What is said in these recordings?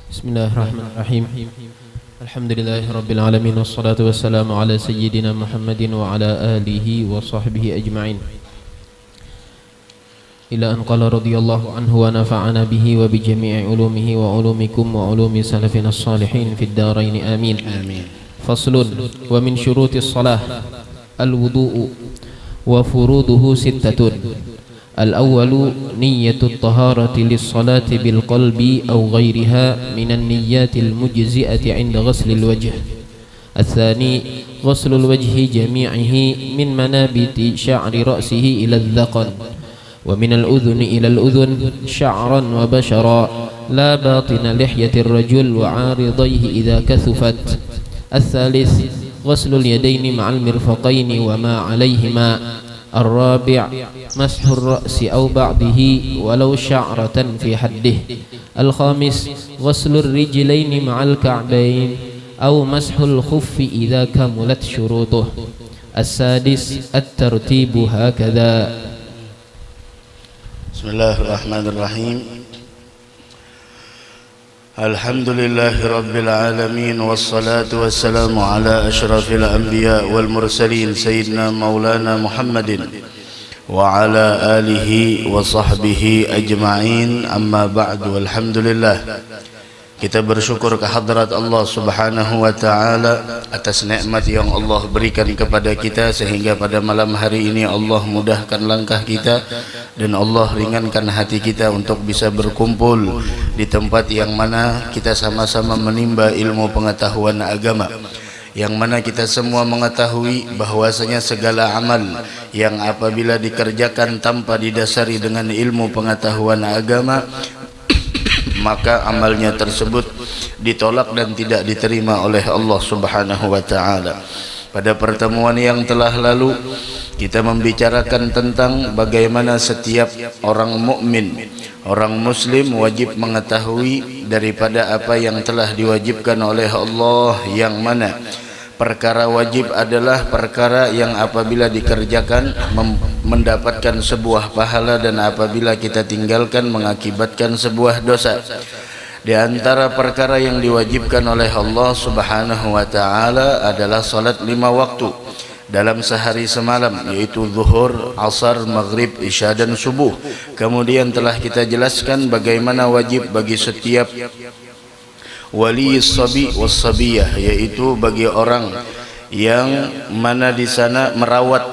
Bismillahirrahmanirrahim. Alhamdulillahirabbil alamin wassalatu wassalamu ala sayyidina Muhammadin wa ala alihi wa sahbihi ajma'in. Ila an qala radhiyallahu anhu wa nafa'ana bihi wa bi jami'i ulumihi wa ulumikum wa ulumi salafina as-salihin fid dharain amin. Amin. Faslun wa min syurutis shalah al-wudu'u wa furuduhu sittatun. الأول نية الطهارة للصلاة بالقلب أو غيرها من النيات المجزئة عند غسل الوجه. الثاني غسل الوجه جميعه من منابت شعر رأسه إلى الذقن، ومن الأذن إلى الأذن شعرا وبشرا، لا باطن لحية الرجل وعارضيه إذا كثفت. الثالث غسل اليدين مع المرفقين وما عليهما. الرابع مسح الرأس أو بعضه ولو شعرة في حده. الخامس غسل الرجلين مع الكعبين أو مسح الخف إذا كملت شروطه. السادس الترتيب هكذا. بسم الله الرحمن الرحيم. الحمد لله رب العالمين والصلاة والسلام على أشرف الأنبياء والمرسلين سيدنا مولانا محمد وعلى آله وصحبه أجمعين. أما بعد والحمد لله. Kita bersyukur kehadrat Allah Subhanahu wa taala atas nikmat yang Allah berikan kepada kita sehingga pada malam hari ini Allah mudahkan langkah kita dan Allah ringankan hati kita untuk bisa berkumpul di tempat yang mana kita sama-sama menimba ilmu pengetahuan agama, yang mana kita semua mengetahui bahwasanya segala amal yang apabila dikerjakan tanpa didasari dengan ilmu pengetahuan agama maka amalnya tersebut ditolak dan tidak diterima oleh Allah Subhanahu wa taala. Pada pertemuan yang telah lalu kita membicarakan tentang bagaimana setiap orang mukmin, orang muslim wajib mengetahui daripada apa yang telah diwajibkan oleh Allah, yang mana perkara wajib adalah perkara yang apabila dikerjakan mendapatkan sebuah pahala dan apabila kita tinggalkan mengakibatkan sebuah dosa. Di antara perkara yang diwajibkan oleh Allah Subhanahu wa taala adalah salat 5 waktu dalam sehari semalam, yaitu zuhur, asar, maghrib, isya dan subuh. Kemudian telah kita jelaskan bagaimana wajib bagi setiap wali sabi wassabiyah, yaitu bagi orang yang mana di sana merawat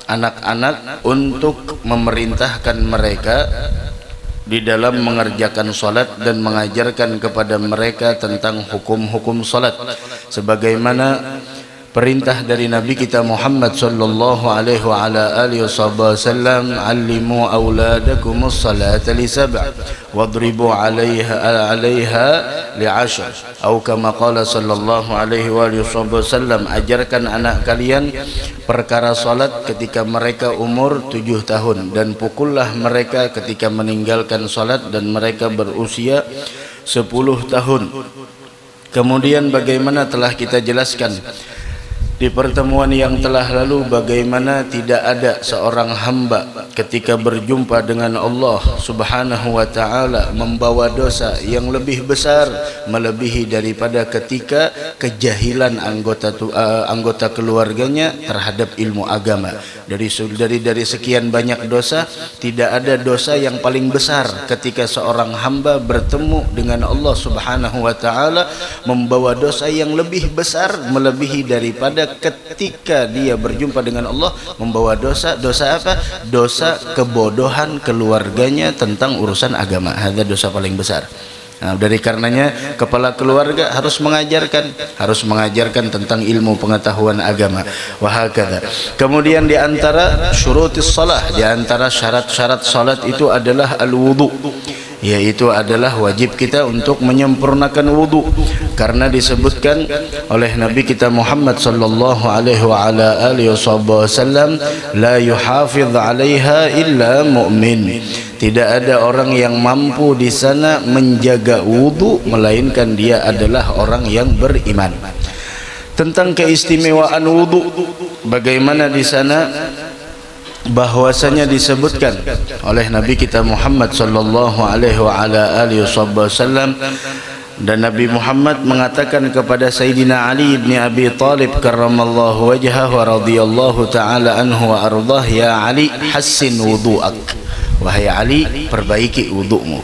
anak-anak untuk memerintahkan mereka di dalam mengerjakan salat dan mengajarkan kepada mereka tentang hukum-hukum salat sebagaimana perintah dari Nabi kita Muhammad sallallahu alaihi wa ala alihi wasallam, "Allimu auladakumus salata li sab' wadribu 'alaiha li 'ashr." Atau kama qala sallallahu alaihi wa alihi wasallam, ajarkan anak kalian perkara salat ketika mereka umur 7 tahun dan pukullah mereka ketika meninggalkan salat dan mereka berusia 10 tahun. Kemudian bagaimana telah kita jelaskan di pertemuan yang telah lalu bagaimana tidak ada seorang hamba ketika berjumpa dengan Allah Subhanahu wa taala membawa dosa yang lebih besar melebihi daripada ketika kejahilan anggota keluarganya terhadap ilmu agama. Dari sekian banyak dosa, tidak ada dosa yang paling besar ketika seorang hamba bertemu dengan Allah Subhanahu wa taala membawa dosa yang lebih besar melebihi daripada ketika dia berjumpa dengan Allah membawa dosa apa? Dosa kebodohan keluarganya tentang urusan agama. Ada dosa paling besar. Nah, dari karenanya kepala keluarga harus mengajarkan tentang ilmu pengetahuan agama. Wahakadha. Kemudian di antara syurutis shalah, di antara syarat-syarat salat itu adalah al-wudu, yaitu adalah wajib kita untuk menyempurnakan wudu, karena disebutkan oleh Nabi kita Muhammad sallallahu alaihi wa ala alihi wasallam, la yuhafiz 'alaiha illa mu'min. Tidak ada orang yang mampu di sana menjaga wudu melainkan dia adalah orang yang beriman. Tentang keistimewaan wudu, bagaimana di sana bahwasanya disebutkan oleh Nabi kita Muhammad sallallahu alaihi wa ala alihi wasallam, Dan Nabi Muhammad mengatakan kepada Sayyidina Ali bin Abi Talib karramallahu wajhahu wa radhiyallahu ta'ala anhu wa ardah, ya Ali, hassin wudu'ak. Wahai Ali, perbaiki wudu'mu.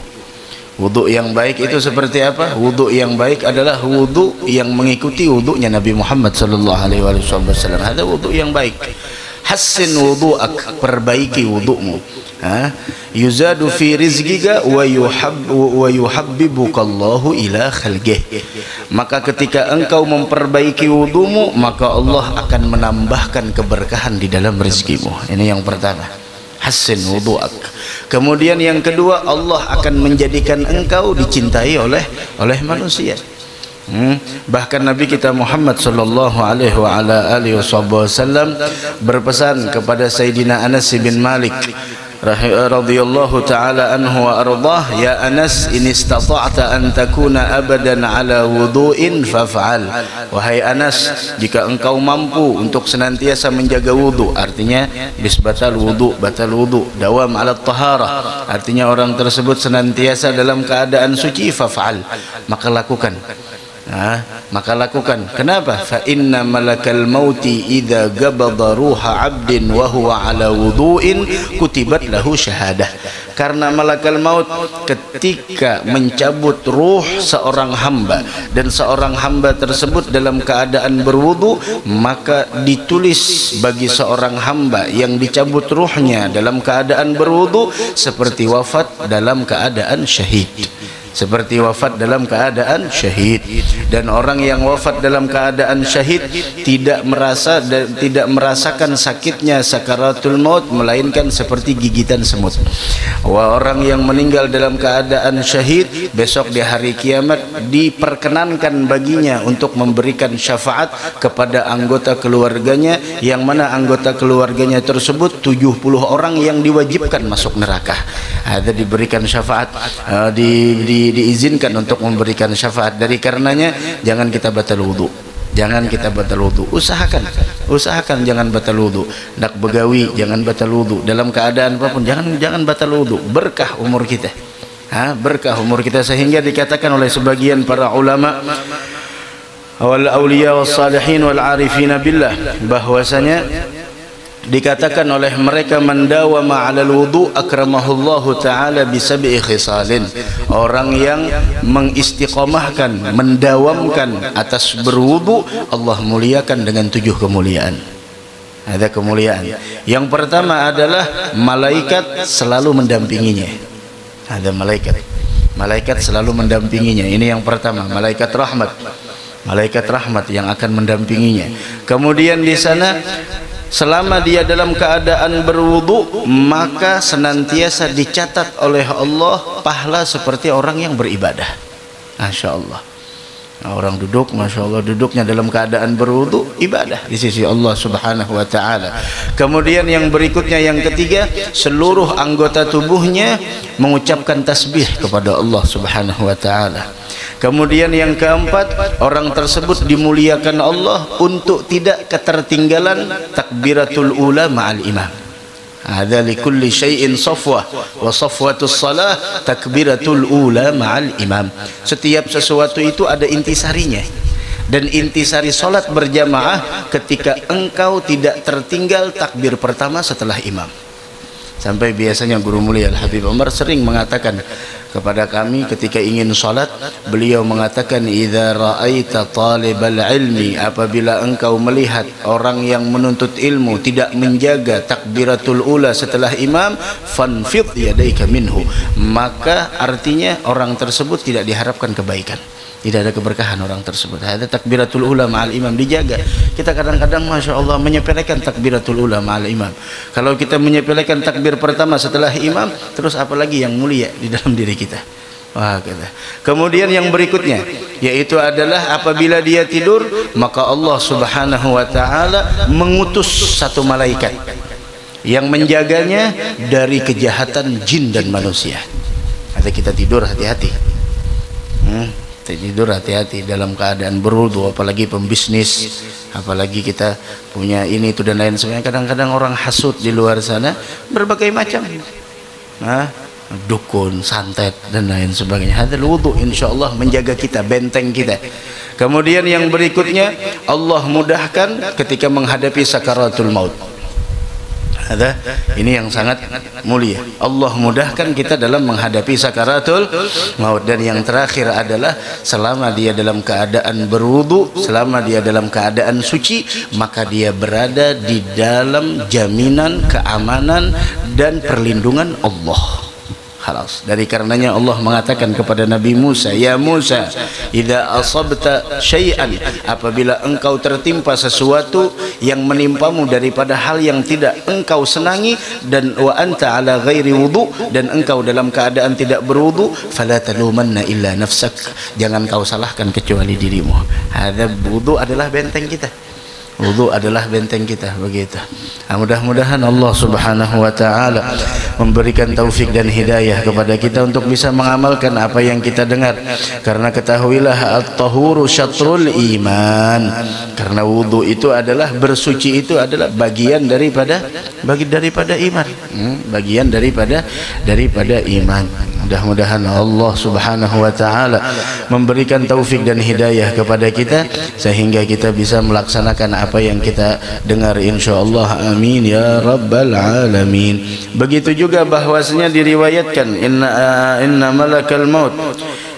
Wudu yang baik itu seperti apa? Wudu yang baik adalah wudu yang mengikuti wudunya Nabi Muhammad sallallahu alaihi wasallam. Ada wudu yang baik. Hassin wudu'ak, perbaiki wudu'mu. Yuzadu fi rizqika wa yuhabbibukallahu ila khalqih. Maka ketika engkau memperbaiki wudu'mu, maka Allah akan menambahkan keberkahan di dalam rezekimu. Ini yang pertama, hassin wudu'ak. Kemudian yang kedua, Allah akan menjadikan engkau dicintai oleh manusia. Bahkan Nabi kita Muhammad sallallahu alaihi wa ala alihi wasallam berpesan kepada Sayyidina Anas bin Malik radhiyallahu ta'ala anhu wa ardah, ya Anas, in istata'ta an takuna abadan ala wudu'in faf'al. Wahai Anas, jika engkau mampu untuk senantiasa menjaga wudu, artinya bis batal wudu, dawam ala taharah, artinya orang tersebut senantiasa dalam keadaan suci, faf'al, maka lakukan. Maka lakukan. Kenapa? Fa inna malakal mauti idza gabada ruha 'abdin wa huwa ala wudu'in kutibat lahu syahadah. Karena malakal maut ketika mencabut ruh seorang hamba dan seorang hamba tersebut dalam keadaan berwudu, maka ditulis bagi seorang hamba yang dicabut ruhnya dalam keadaan berwudu seperti wafat dalam keadaan syahid. Seperti wafat dalam keadaan syahid. Dan orang yang wafat dalam keadaan syahid tidak merasakan sakitnya sakaratul maut, melainkan seperti gigitan semut. Orang yang meninggal dalam keadaan syahid, besok di hari kiamat diperkenankan baginya untuk memberikan syafaat kepada anggota keluarganya, yang mana anggota keluarganya tersebut 70 orang yang diwajibkan masuk neraka. Ada diberikan syafaat, diizinkan untuk memberikan syafaat. Dari karenanya jangan kita batal wudu. Jangan kita batal wudu. Usahakan jangan batal wudu. Nak begawi jangan batal wudu. Dalam keadaan apapun jangan batal wudu. Berkah umur kita. Berkah umur kita, sehingga dikatakan oleh sebagian para ulama wal auliya was salihin wal arifin billah, bahwasanya dikatakan oleh mereka, mendawama 'alal wudu akramahullahu ta'ala bi sab'i khisalin. Orang yang mengistiqomahkan, mendawamkan atas berwudu, Allah muliakan dengan 7 kemuliaan. Ada kemuliaan. Yang pertama adalah malaikat selalu mendampinginya. Ada malaikat selalu mendampinginya. Ini yang pertama, malaikat rahmat. Malaikat rahmat yang akan mendampinginya. Kemudian di sana, selama dia dalam keadaan berwudu, maka senantiasa dicatat oleh Allah pahala seperti orang yang beribadah. Masya Allah. Orang duduk, Masya Allah, duduknya dalam keadaan berwudu, ibadah di sisi Allah subhanahu wa ta'ala. Kemudian yang berikutnya, yang ketiga, seluruh anggota tubuhnya mengucapkan tasbih kepada Allah subhanahu wa ta'ala. Kemudian yang keempat, orang tersebut dimuliakan Allah untuk tidak ketertinggalan takbiratul ula ma'al imam. Ada likulli syai'in safwah wa safwatus salah takbiratul ula ma'al imam. Setiap sesuatu itu ada intisarinya, dan intisari salat berjamaah ketika engkau tidak tertinggal takbir pertama setelah imam. Sampai biasanya Guru Mulia Al-Habib Umar sering mengatakan kepada kami ketika ingin salat, beliau mengatakan, idza ra'aita talibal ilmi, apabila engkau melihat orang yang menuntut ilmu tidak menjaga takbiratul ula setelah imam, fanfid yadaika minhu, maka artinya orang tersebut tidak diharapkan kebaikan, tidak ada keberkahan orang tersebut. Ada takbiratul ula ma'al imam, dijaga. Kita kadang-kadang Masya Allah menyepelekan takbiratul ula ma'al imam. Kalau kita menyepelekan takbir pertama setelah imam, terus apalagi yang mulia di dalam diri kita. Wah, kata. Kemudian yang berikutnya, yaitu adalah apabila dia tidur, maka Allah subhanahu wa ta'ala mengutus satu malaikat yang menjaganya dari kejahatan jin dan manusia. Ada kita tidur, hati-hati. Tidur hati-hati dalam keadaan berwudu, apalagi pembisnis, apalagi kita punya ini itu dan lain sebagainya. Kadang-kadang orang hasut di luar sana berbagai macam. dukun, santet dan lain sebagainya. Hadzal wudu insyaallah menjaga kita, benteng kita. Kemudian yang berikutnya, Allah mudahkan ketika menghadapi sakaratul maut. Ini yang sangat mulia. Allah mudahkan kita dalam menghadapi sakaratul maut. Dan yang terakhir adalah selama dia dalam keadaan berwudu, selama dia dalam keadaan suci, maka dia berada di dalam jaminan keamanan dan perlindungan Allah. Khalas. Dari karenanya Allah mengatakan kepada Nabi Musa, ya Musa, idza asabta syai'an, apabila engkau tertimpa sesuatu yang menimpamu daripada hal yang tidak engkau senangi, dan wa anta ala ghairi wudu, dan engkau dalam keadaan tidak berwudu, fala talumanna illa nafsak, jangan kau salahkan kecuali dirimu. Hadza wudu adalah benteng kita. Wudu adalah benteng kita, begitu. Mudah-mudahan Allah Subhanahu wa taala memberikan taufik dan hidayah kepada kita untuk bisa mengamalkan apa yang kita dengar. Karena ketahuilah at-tahuru syatrul iman. Karena wudu itu adalah, bersuci itu adalah bagian daripada iman. Bagian daripada iman. Mudah-mudahan Allah Subhanahu wa taala memberikan taufik dan hidayah kepada kita sehingga kita bisa melaksanakan apa yang kita dengar insyaallah. Amin ya rabbal alamin. Begitu juga bahwasanya diriwayatkan inna malakal maut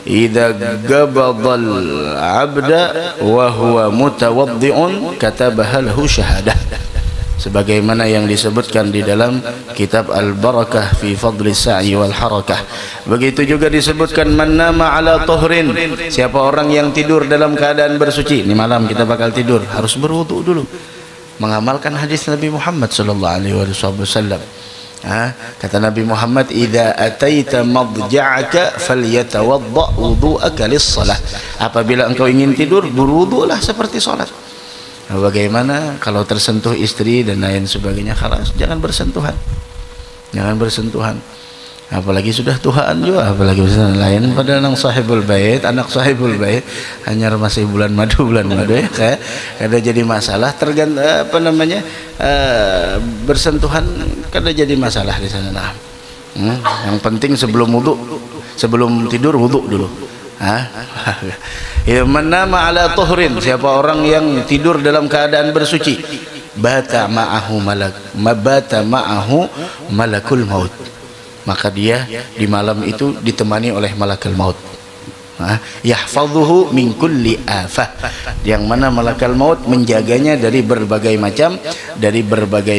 idza qabadal abda wa huwa mutawaddi'un katabaha lahu syahadah, sebagaimana yang disebutkan di dalam kitab Al-Barakah fi fadli sa'i wal harakah. Begitu juga disebutkan man nama ala tuhrin, siapa orang yang tidur dalam keadaan bersuci. Ini malam kita bakal tidur, harus berwudu dulu, mengamalkan hadis Nabi Muhammad sallallahu alaihi wasallam. Kata Nabi Muhammad, idza ataita madja'aka falyatawadda wudu'aka lis-shalah, apabila engkau ingin tidur berwudulah seperti salat. Bagaimana kalau tersentuh istri dan lain sebagainya? Khalas, jangan bersentuhan, apalagi sudah tuhaan juga, apalagi lain pada anak sahibul bait hanya masih bulan madu ya, kada jadi masalah. Tergantung bersentuhan kada jadi masalah di sana. Yang penting sebelum tidur wudu dulu. Manama ala tuhrin, siapa orang yang tidur dalam keadaan bersuci, bata ma'ahu malakul maut, maka dia di malam itu ditemani oleh malakul maut. Yahfadhuhu min kulli afah, yang mana malakul maut menjaganya dari berbagai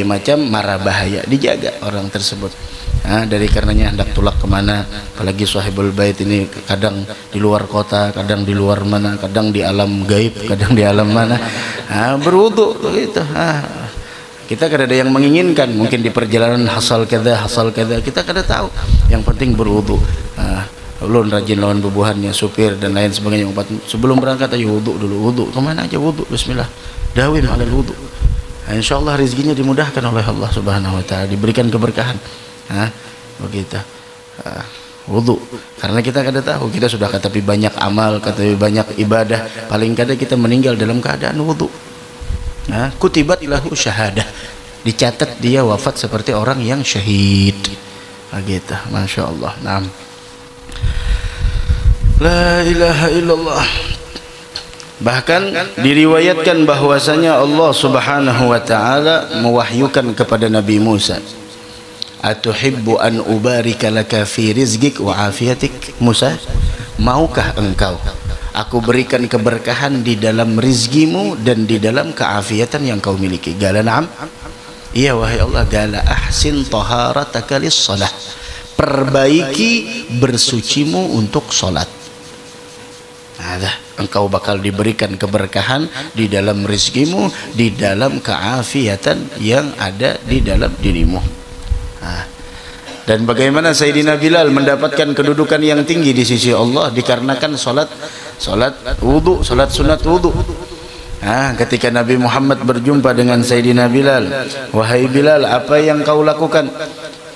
macam mara bahaya, dijaga orang tersebut. Dari karenanya hendak tulak kemana, apalagi sahibul bait ini kadang di luar kota, kadang di luar mana, kadang di alam gaib, kadang di alam mana, berwudu gitu. Kita kada ada yang menginginkan, mungkin di perjalanan hasal kada, kita kada tahu, yang penting berwudu. Ulun rajin lawan bubuhannya, supir dan lain sebagainya, sebelum berangkat ayo wudu dulu. Wudu kemana aja, wudu, bismillah, dawim alal wudu. Insyaallah rezekinya dimudahkan oleh Allah Subhanahu wa taala, diberikan keberkahan. Begitu. Wudu, karena kita kada tahu, kita sudah katapi banyak amal, katapi banyak ibadah, paling kada kita meninggal dalam keadaan wudu. Kutibat lahu syahadah, dicatat dia wafat seperti orang yang syahid. Begitu, masya Allah. La ilaha illallah. Bahkan diriwayatkan bahwasanya Allah Subhanahu wa taala mewahyukan kepada Nabi Musa, atuhibbu an ubarika laka fi rizqik wa afiatik. Musa, maukah engkau aku berikan keberkahan di dalam rizkimu dan di dalam keafiatan yang kau miliki? Gala na'am. Iya wahai Allah. Gala ahsin taharataka lis-shalah, perbaiki bersucimu untuk salat. Engkau bakal diberikan keberkahan di dalam rizkimu, di dalam keafiatan yang ada di dalam dirimu. Dan bagaimana Sayyidina Bilal mendapatkan kedudukan yang tinggi di sisi Allah dikarenakan salat wudu, salat sunat wudu. Ketika Nabi Muhammad berjumpa dengan Sayyidina Bilal, wahai Bilal, apa yang kau lakukan?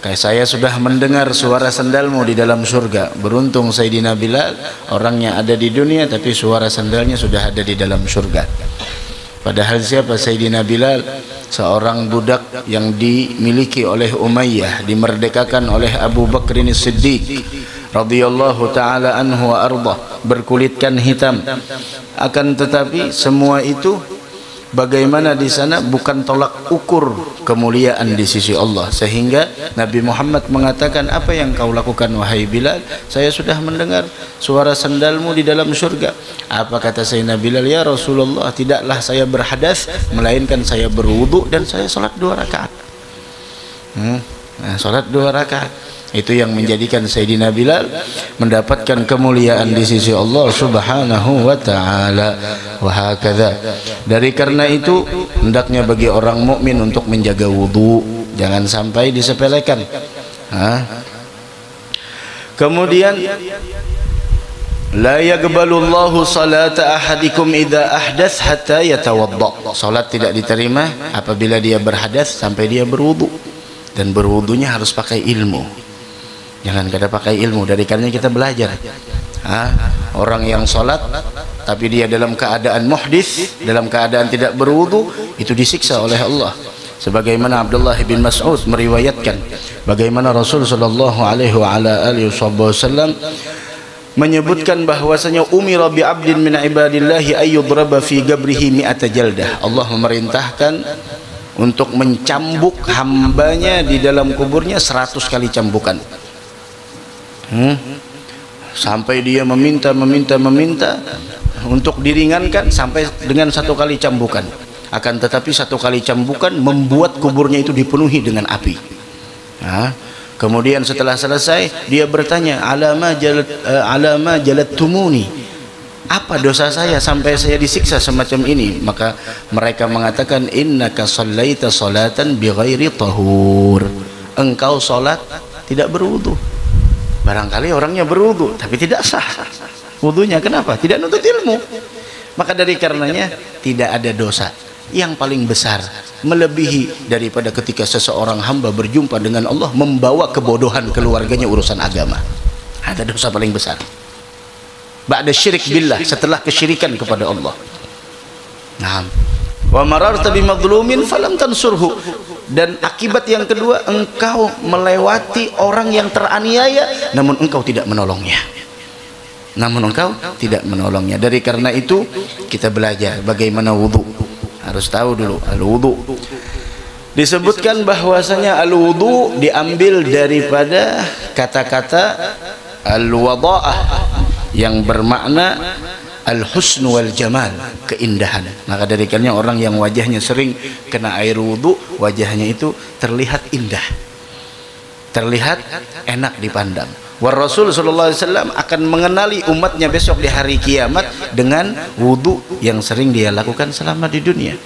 Kayak saya sudah mendengar suara sandalmu di dalam surga. Beruntung Sayyidina Bilal, orangnya ada di dunia tapi suara sandalnya sudah ada di dalam surga. Padahal siapa Sayyidina Bilal? seorang budak yang dimiliki oleh Umayyah, dimerdekakan oleh Abu Bakr As-Siddiq radhiyallahu taala anhu wa ardah, berkulitkan hitam. Akan tetapi semua itu bagaimana di sana bukan tolak ukur kemuliaan di sisi Allah, sehingga Nabi Muhammad mengatakan, apa yang kau lakukan wahai Bilal? Saya sudah mendengar suara sandalmu di dalam surga. Apa kata Sayyidina Bilal? Ya Rasulullah, tidaklah saya berhadas, melainkan saya berwudu dan saya salat 2 rakaat. Salat 2 rakaat. Itu yang menjadikan Sayyidina Bilal mendapatkan kemuliaan di sisi Allah Subhanahu wa taala. Wa hakadha. Dari karena itu hendaknya bagi orang mukmin untuk menjaga wudu, jangan sampai disepelekan. Kemudian la yaqbalullahu salata ahadikum idza ahdath hatta yatawadda. Salat tidak diterima apabila dia berhadas sampai dia berwudu, dan berwudunya harus pakai ilmu. Jangan kada pakai ilmu. Dari karenanya kita belajar. Orang yang sholat tapi dia dalam keadaan muhdits, dalam keadaan tidak berwudu, itu disiksa oleh Allah. Sebagaimana Abdullah bin Mas'ud meriwayatkan bagaimana Rasul sallallahu alaihi wasallam menyebutkan bahwasanya umira bi 'abdin min ibadillahi ayyudraba fi gabrihi mi'ata jaldah. Allah memerintahkan untuk mencambuk hambanya di dalam kuburnya 100 kali cambukan. Sampai dia meminta untuk diringankan sampai dengan 1 kali cambukan. Akan tetapi 1 kali cambukan membuat kuburnya itu dipenuhi dengan api. Kemudian setelah selesai dia bertanya, alama jalattumuni, apa dosa saya sampai saya disiksa semacam ini? Maka mereka mengatakan, innaka shallaita salatan bighairi tahur. Engkau salat tidak berwudu. Barangkali orangnya berwudu tapi tidak sah wudunya. Kenapa? Tidak nuntut ilmu. Maka dari karenanya tidak ada dosa yang paling besar melebihi daripada ketika seseorang hamba berjumpa dengan Allah membawa kebodohan keluarganya urusan agama. Ada dosa paling besar ba'da syirik billah, setelah kesyirikan kepada Allah. Wa mararta bimadzlumin falam tansurhu. Dan akibat yang kedua, engkau melewati orang yang teraniaya namun engkau tidak menolongnya. Dari karena itu kita belajar bagaimana wudu. Harus tahu dulu al-wudu. Disebutkan bahwasanya al-wudu diambil daripada kata-kata al-wada'ah yang bermakna al-husn wal jamal, keindahan. Maka dari karenanya orang yang wajahnya sering kena air wudu, wajahnya itu terlihat indah, terlihat enak dipandang. War Rasul sallallahu alaihi wasallam akan mengenali umatnya besok di hari kiamat dengan wudu yang sering dia lakukan selama di dunia.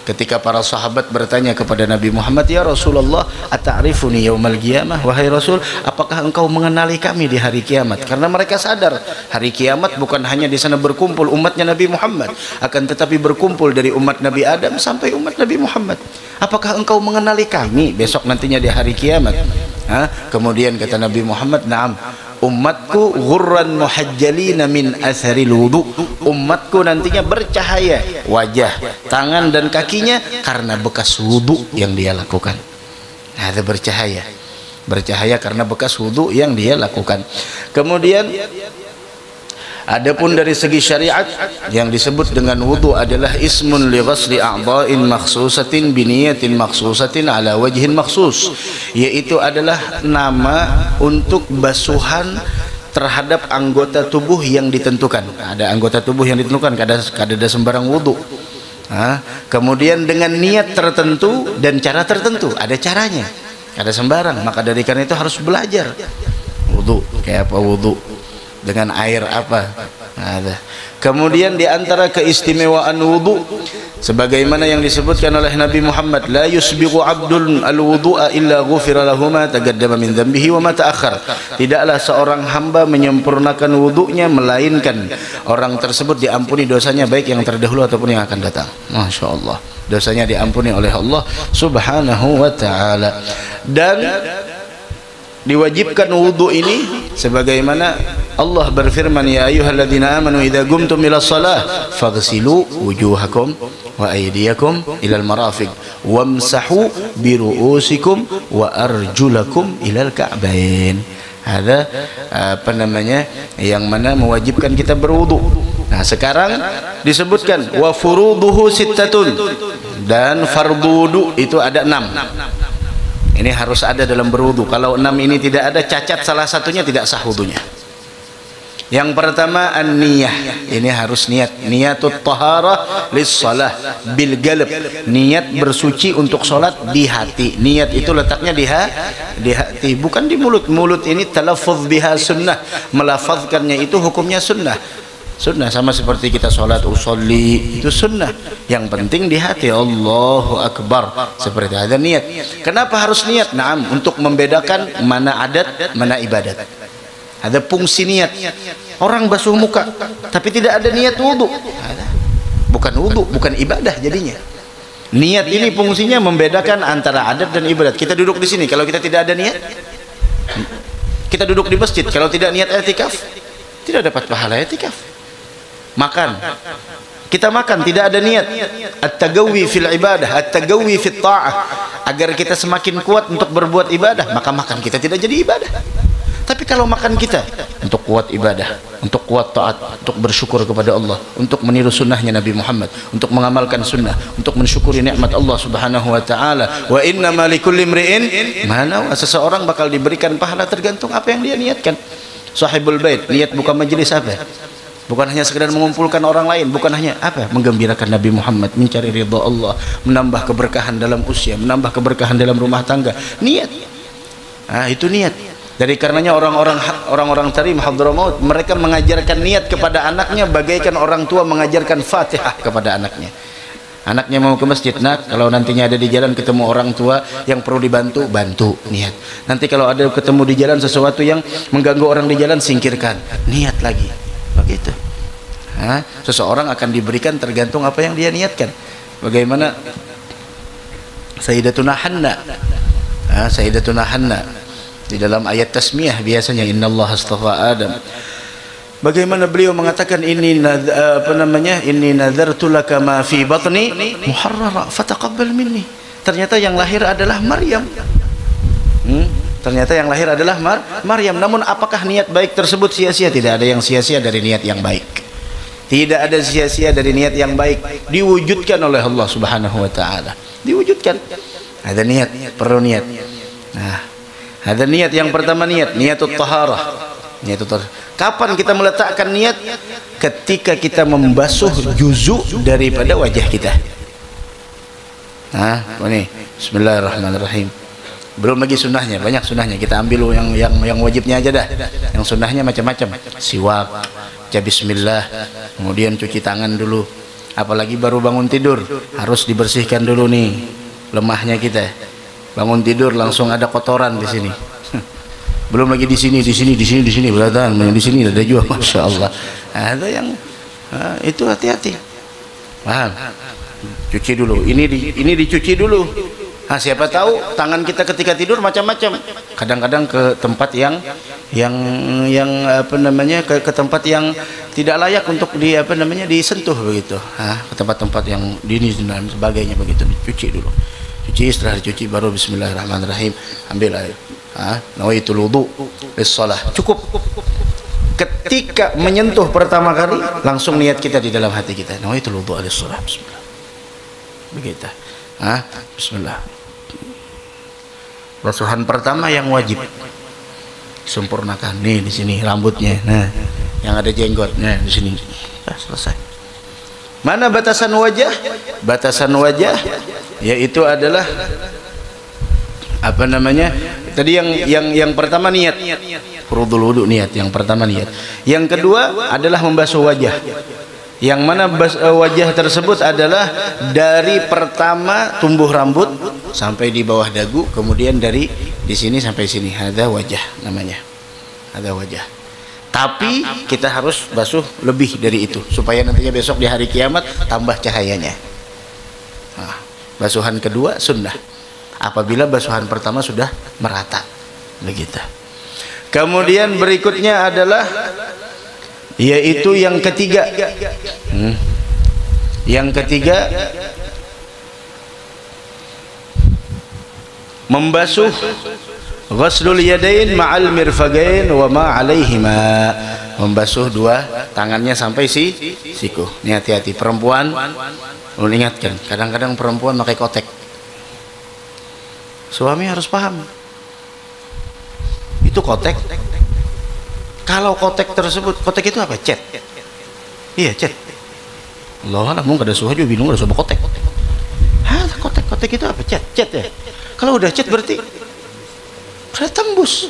Ketika para sahabat bertanya kepada Nabi Muhammad, ya Rasulullah, ata'rifuni yaumal qiyamah? Wahai Rasul, apakah engkau mengenali kami di hari kiamat? Karena mereka sadar hari kiamat bukan hanya di sana berkumpul umatnya Nabi Muhammad, akan tetapi berkumpul dari umat Nabi Adam sampai umat Nabi Muhammad. Apakah engkau mengenali kami besok nantinya di hari kiamat? Kemudian kata Nabi Muhammad, na'am, umatku ghurran muhajjalina min atharil wudu. Umatku nantinya bercahaya wajah, tangan dan kakinya karena bekas wudu yang dia lakukan. Ada bercahaya karena bekas wudu yang dia lakukan. Kemudian adapun dari segi syariat yang disebut dengan wudu adalah ismun li ghasli a'dha'in makhsusatin bi niyatin makhsusatin ala wajhin makhsus, yaitu adalah nama untuk basuhan terhadap anggota tubuh yang ditentukan. Ada anggota tubuh yang ditentukan, kada sembarang wudu. Kemudian dengan niat tertentu dan cara tertentu, ada caranya, kada sembarang. Maka dari karena itu harus belajar wudu, kayak apa wudu, dengan air apa. Kemudian di antara keistimewaan wudu sebagaimana yang disebutkan oleh Nabi Muhammad, la yusbighu 'abdun al-wudu'a illa ghufira lahu ma taqaddama min dhanbihi wa ma ta'akhkhar. Tidaklah seorang hamba menyempurnakan wudunya melainkan orang tersebut diampuni dosanya baik yang terdahulu ataupun yang akan datang. Masya Allah, dosanya diampuni oleh Allah Subhanahu wa ta'ala. Dan diwajibkan wudu ini sebagaimana Allah berfirman, ya ayyuhalladzina amanu idza qumtum ila shalah faghsilu wujuhakum wa aydiyakum ilal marafiq wamsahu bi ru'usikum wa arjulakum ilal ka'bain. Ada apa namanya, yang mana mewajibkan kita berwudu. Nah, sekarang disebutkan wa furuduhu sittatun, dan fardu wudu itu ada 6. Ini harus ada dalam berwudu. Kalau 6 ini tidak ada, cacat salah satunya, tidak sah wudunya. Yang pertama an-niyah, ini harus niat, niyatut taharah lis-shalah bil qalb, niat bersuci untuk salat di hati. Niat itu letaknya di hati, bukan di mulut. Mulut ini talaffuz biha sunnah, melafazkannya itu hukumnya sunnah. Sunnah sama seperti kita salat usolli, itu sunnah. Yang penting di hati, Allahu Akbar, seperti ada niat. Kenapa harus niat? Naam, untuk membedakan mana adat, mana ibadat. Ada fungsi niat. Orang basuh muka tapi tidak ada niat wudu, bukan wudu, bukan ibadah jadinya. Niat ini fungsinya membedakan antara adat dan ibadat. Kita duduk di sini, kalau kita tidak ada niat, kita duduk di masjid, kalau tidak niat i'tikaf, tidak dapat pahala i'tikaf. Makan, kita makan tidak ada niat, at-tagawi fil ibadah, at-tagawi fit ta'ah, agar kita semakin kuat untuk berbuat ibadah, maka makan kita tidak jadi ibadah. Tapi kalau makan kita untuk kuat ibadah, untuk kuat taat, untuk bersyukur kepada Allah, untuk meniru sunnahnya Nabi Muhammad, untuk mengamalkan sunnah, untuk mensyukuri nikmat Allah Subhanahu wa taala. Wa inna likulli imri'in ma nawa, seseorang bakal diberikan pahala tergantung apa yang dia niatkan. Sahibul bait niat buka majelis apa? Bukan hanya sekedar mengumpulkan orang lain, bukan hanya apa? Menggembirakan Nabi Muhammad, mencari ridha Allah, menambah keberkahan dalam usia, menambah keberkahan dalam rumah tangga. Niat. Ah, itu niat. Dari karenanya orang-orang tarim Hadramaut, mereka mengajarkan niat kepada anaknya bagaikan orang tua mengajarkan Fatihah kepada anaknya. Anaknya mau ke masjid, nak, kalau nantinya ada di jalan ketemu orang tua yang perlu dibantu, bantu, niat. Nanti kalau ada ketemu di jalan sesuatu yang mengganggu orang di jalan, singkirkan, niat lagi. Begitu. Seseorang akan diberikan tergantung apa yang dia niatkan. Bagaimana Sayyidatuna Hanna, Sayyidatuna Hanna di dalam ayat tasmiyah biasanya innallaha astafa Adam. Bagaimana beliau mengatakan inni nadzartu laka ma fi batni muharrara fataqabbal minni. Ternyata yang lahir adalah Maryam. Ternyata yang lahir adalah Maryam. Namun apakah niat baik tersebut sia-sia? Tidak ada yang sia-sia dari niat yang baik. Tidak ada sia-sia dari niat yang baik. Diwujudkan oleh Allah Subhanahu wa taala. Diwujudkan. Ada niat, perlu niat. Nah, ada niat yang pertama, niatut taharah. Kapan kita meletakkan niat? Ketika kita membasuh juzuk daripada wajah kita. Nah, ini bismillahirrahmanirrahim. Belum lagi sunnahnya, banyak sunnahnya. Kita ambil yang wajibnya aja dah. Yang sunnahnya macam-macam. Siwak, baca bismillah, kemudian cuci tangan dulu. Apalagi baru bangun tidur, harus dibersihkan dulu nih lemahnya kita. Bangun tidur langsung ada kotoran di sini. Belum lagi di sini, belatan, di sini ada juga, masya Allah. Ada yang itu hati-hati. Paham? Cuci dulu. Ini dicuci dulu. Siapa tahu tangan kita ketika tidur macam-macam. Kadang-kadang ke tempat yang apa namanya, ke tempat yang tidak layak untuk disentuh begitu. Ke tempat-tempat yang dini dan sebagainya begitu. Dicuci dulu. Cuci, setelah dicuci baru bismillahirrahmanirrahim, ambil air. Nawaitul wudu lis-shalah. Cukup. Ketika menyentuh pertama kali, langsung niat kita di dalam hati kita. Nawaitul wudu lis-shalah. Bismillah. Begitu. Bismillah. Basuhan pertama yang wajib. Sempurnakan nih di sini rambutnya. Nah, yang ada jenggot. Nah, di sini. Selesai. Mana batasan wajah? Batasan wajah yaitu adalah apa namanya? Tadi yang pertama niat. Furudul wudu niat, yang pertama niat. Yang kedua adalah membasuh wajah. Yang mana wajah tersebut adalah dari pertama tumbuh rambut sampai di bawah dagu, kemudian dari di sini sampai sini. Ada wajah namanya. Ada wajah. Tapi kita harus basuh lebih dari itu supaya nantinya besok di hari kiamat tambah cahayanya. Basuhan kedua sunnah apabila basuhan pertama sudah merata begitu. Kemudian berikutnya adalah yaitu yang ketiga. Yang ketiga, membasuh ghuslul yadain ma'al mirfagain wa ma 'alaihima. Membasuh dua tangannya sampai siku. Ini hati-hati perempuan. Ulun ingatkan, kadang-kadang perempuan pakai kotek. Suami harus paham. Itu kotek. Kalau kotek tersebut, kotek itu apa? Cat. Iya, cat. Allah alam, nggak ada suha juga bingung, ada suha kotek. Hah, kotek itu apa? Cat ya. Kalau udah cat berarti ada tembus.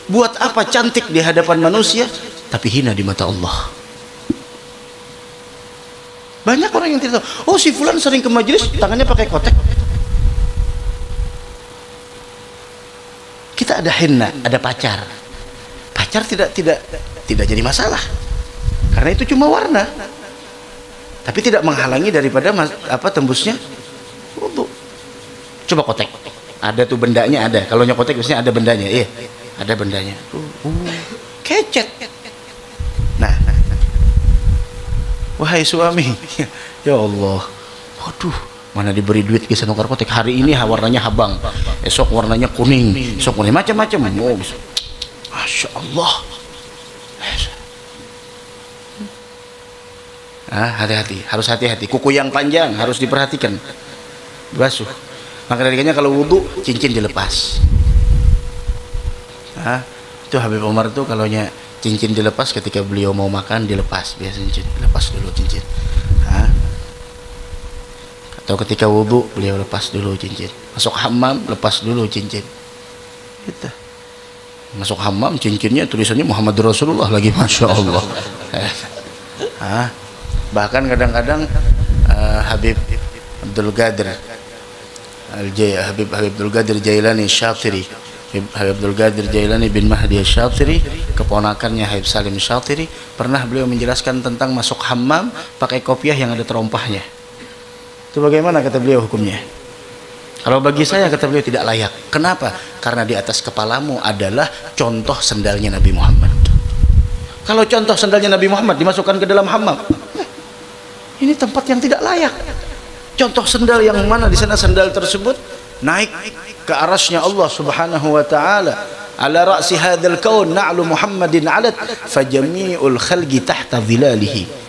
Buat apa cantik di hadapan manusia tapi hina di mata Allah? Banyak orang yang tidak tahu. Oh, si fulan sering ke majelis tangannya pakai kotek. Kita ada henna, ada pacar. Pacar tidak jadi masalah. Karena itu cuma warna. Tapi tidak menghalangi daripada tembusnya wudu. Coba kotek. Ada tuh bendanya ada. Kalau nyokotek biasanya ada bendanya. Iya, ada bendanya. Kecet. Nah. Wahai suami, ya Allah, waduh, mana diberi duit kisah nukar kotek. Hari ini warnanya habang, esok warnanya kuning, esok warnanya macam-macam. Oh, Masya Allah. Hati-hati, harus hati-hati. Kuku yang panjang harus diperhatikan. Basuh. Maka darinya kalau wudhu, cincin dilepas. Itu Habib Umar tuh kalaunya cincin dilepas ketika beliau mau makan dilepas, biasanya cincin dilepas dulu cincin. Atau ketika wudhu beliau lepas dulu cincin. Masuk hammam lepas dulu cincin. Gitu. Masuk hammam cincinnya tulisannya Muhammad Rasulullah lagi, Masya Allah. Bahkan kadang-kadang Habib Abdul Qadir Habib Abdul Qadir Jailani Syatiri, Habib Abdul Qadir Jailani bin Mahdi Syatiri, keponakannya Habib Salim Syatiri, pernah beliau menjelaskan tentang masuk hammam pakai kopiah yang ada terompahnya. Itu bagaimana kata beliau hukumnya? Kalau bagi saya, kata beliau, tidak layak. Kenapa? Karena di atas kepalamu adalah contoh sendalnya Nabi Muhammad. Kalau contoh sendalnya Nabi Muhammad dimasukkan ke dalam hammam, ini tempat yang tidak layak. Contoh sendal yang mana di sana sendal tersebut naik ke arasnya Allah Subhanahu wa taala. Ala ra'si hadzal kaun na'lu Muhammadin 'alat fajami'ul khalqi tahta dhilalihi.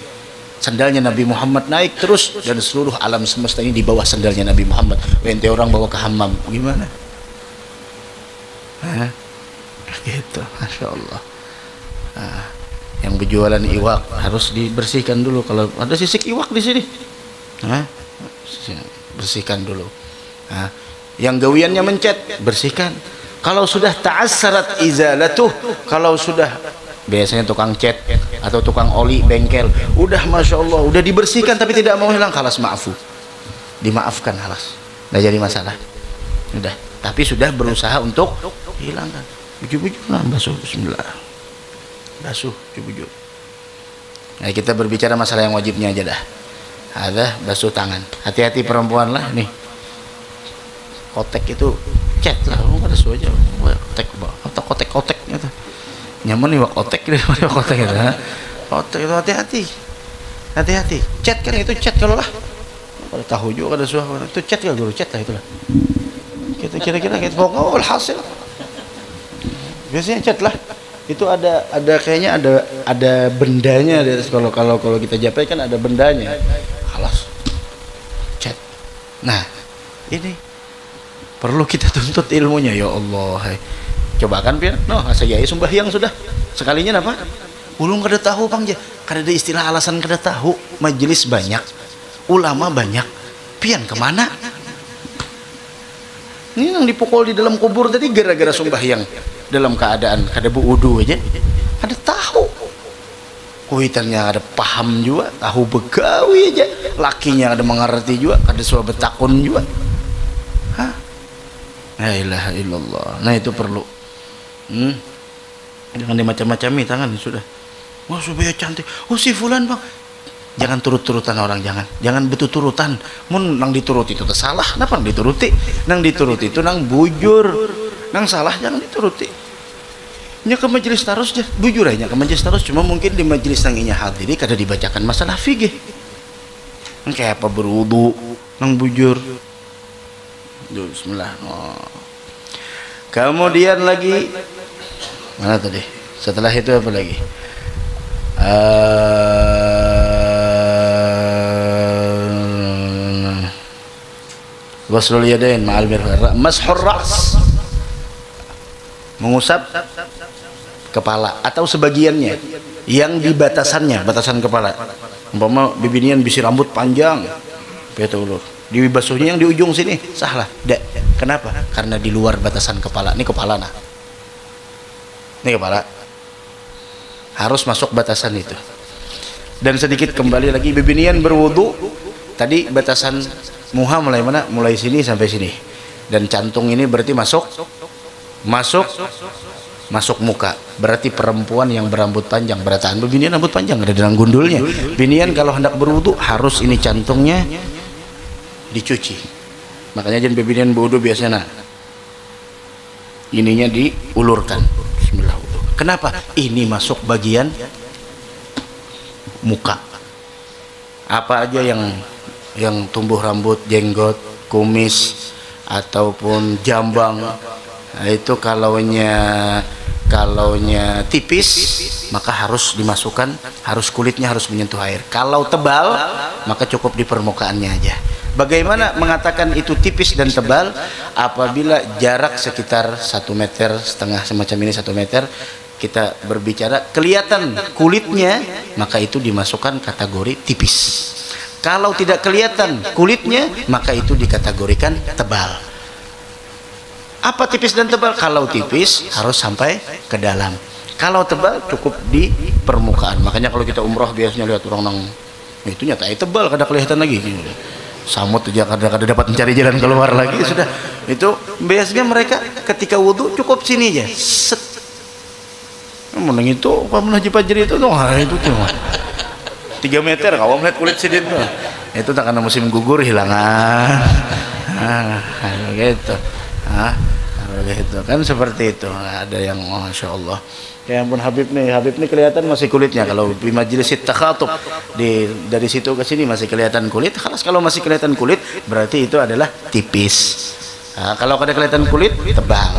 Sendalnya Nabi Muhammad naik terus dan seluruh alam semesta ini di bawah sendalnya Nabi Muhammad. Ente orang bawa ke hammam gimana? Gitu, Masya Allah. Yang berjualan iwak harus dibersihkan dulu. Kalau ada sisik iwak di sini, bersihkan dulu. Yang gawiannya mencet, bersihkan. Kalau sudah ta'assarat izalatuh, kalau sudah biasanya tukang cat atau tukang oli bengkel, udah Masya Allah, udah dibersihkan tapi tidak mau hilang, halas maafu, dimaafkan, halas, nggak jadi masalah, udah. Tapi sudah berusaha untuk hilangkan. Bujuk-bujuk lah, basuh, bismillah, basuh, bujuk-bujuk. Nah, kita berbicara masalah yang wajibnya aja dah. Ada basuh tangan. Hati-hati perempuan lah nih. Kotek itu cat lah, nggak ada aja. Kotek gitu. Nyaman nih kotek deh, kotek gitu. Kotek itu hati-hati. Cat kan itu cat kalau lah. Kalau tahu juga ada suara itu cat kalau dulu cat lah itulah. Kita kira-kira kita pokoknya hasil. Biasanya cat lah. Itu ada kayaknya ada bendanya di atas. Kalau kita japai kan ada bendanya. Halas. Cat. Nah, ini perlu kita tuntut ilmunya, ya Allah. Coba kan pian, saya sembahyang sudah sekalinya apa? Ulun kada tahu Bang, kada ada istilah alasan kada tahu. Majelis banyak, ulama banyak, pian kemana? Ini yang dipukul di dalam kubur tadi gara-gara sembahyang dalam keadaan kada wudu aja, kada tahu. Kuitannya ada paham juga, tahu begawi aja, lakinya ada mengerti juga, kada suah betakun juga. La ilaha illallah. Nah itu perlu. Jangan dimacam-macami tangan sudah. Wah supaya cantik. Oh si fulan Bang. Jangan turut-turutan orang, jangan betul-turutan. Mun nang dituruti itu salah, napa nang dituruti? Nang dituruti itu nang bujur. Nang salah jangan dituruti. Nya ke majelis tarus aja, bujur aja ke majelis tarus, cuma mungkin di majelis nang inya hadiri kada dibacakan masalah fikih. Kayak apa berwudu nang bujur. Bismillah. Oh. Kemudian lagi mana tadi? Setelah itu apa lagi? Ghuslul yadain ma'al mirfaq, mashur ra's, mengusap kepala atau sebagiannya yang di batasannya, batasan kepala. Umpama bibinian bisi rambut panjang, betul ulur. Dibasuhnya yang di ujung sini, sahlah. Kenapa? Karena di luar batasan kepala. Ini kepala nah. Ini kepala. Harus masuk batasan itu. Dan sedikit kembali lagi, bibinian berwudu. Tadi batasan muha mulai mana? Mulai sini sampai sini. Dan cantung ini berarti masuk muka. Berarti perempuan yang berambut panjang, berataan bibinian rambut panjang ada dalam gundulnya. Binian kalau hendak berwudu harus ini cantungnya dicuci. Makanya jangan bibinian berwudu biasanya nah, ininya diulurkan. Bismillah. Kenapa? Ini masuk bagian muka. Apa aja yang tumbuh rambut, jenggot, kumis ataupun jambang, itu kalaunya tipis maka harus dimasukkan, harus kulitnya harus menyentuh air. Kalau tebal maka cukup di permukaannya aja. Bagaimana mengatakan itu tipis dan tebal? Apabila jarak sekitar 1,5 meter semacam ini, 1 meter, kita berbicara kelihatan kulitnya, maka itu dimasukkan kategori tipis. Kalau tidak kelihatan kulitnya, maka itu dikategorikan tebal. Apa tipis dan tebal? Kalau tipis harus sampai ke dalam. Kalau tebal cukup di permukaan. Makanya kalau kita umroh biasanya lihat orang nang itu nyata tebal, kada kelihatan lagi. Samut aja kada dapat mencari jalan keluar lagi sudah. Itu biasanya mereka ketika wudu cukup sini aja. Set. Menang itu apa menang jipajri itu tuh, itu tuh 3 meter kalau melihat kulit sidin tuh. Itu tak karena musim gugur hilangan. Gitu. Gitu kan seperti itu. Ada yang masya Allah. Ya ampun Habib nih kelihatan masih kulitnya. Kalau di majelis takhatub dari situ ke sini masih kelihatan kulit. Kalau masih kelihatan kulit berarti itu adalah tipis. Kalau kada kelihatan kulit tebal.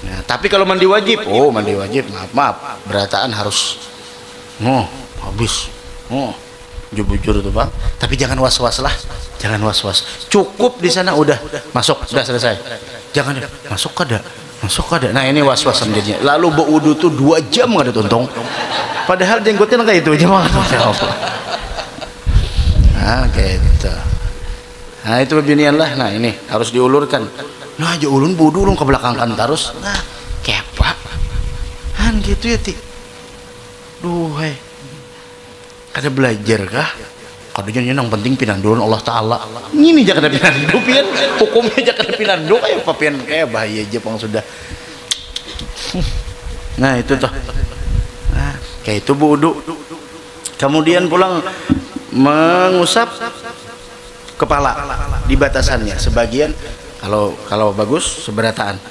Nah, tapi kalau mandi wajib, maaf, berataan harus habis. Jujur tuh Bang. Tapi jangan was-was lah. Jangan was-was. Cukup di sana udah masuk, sudah selesai. Jangan masuk kada. Nah ini was-was jadinya. Lalu berwudu tuh 2 jam ada tuntung. Padahal jenggotnya kayak itu aja mah. Nah, gitu. Nah, itu beginian lah. Nah, ini harus diulurkan. Nah, aja ulun wudu ulun ke belakang kan terus. Nah, kepak. Han gitu ya, Ti. Duh, hai. Kada belajar kah? Kadanya yang penting pinandulun Allah Ta'ala. Ini jangan ada pinandu, pian. Hukumnya jangan ada pinandu. Kayak apa, pian? Kayak bahaya aja, Bang, sudah. Nah, itu toh. Nah, kayak itu wudu. Kemudian pulang mengusap kepala di batasannya. Sebagian, kalau bagus, seberataan.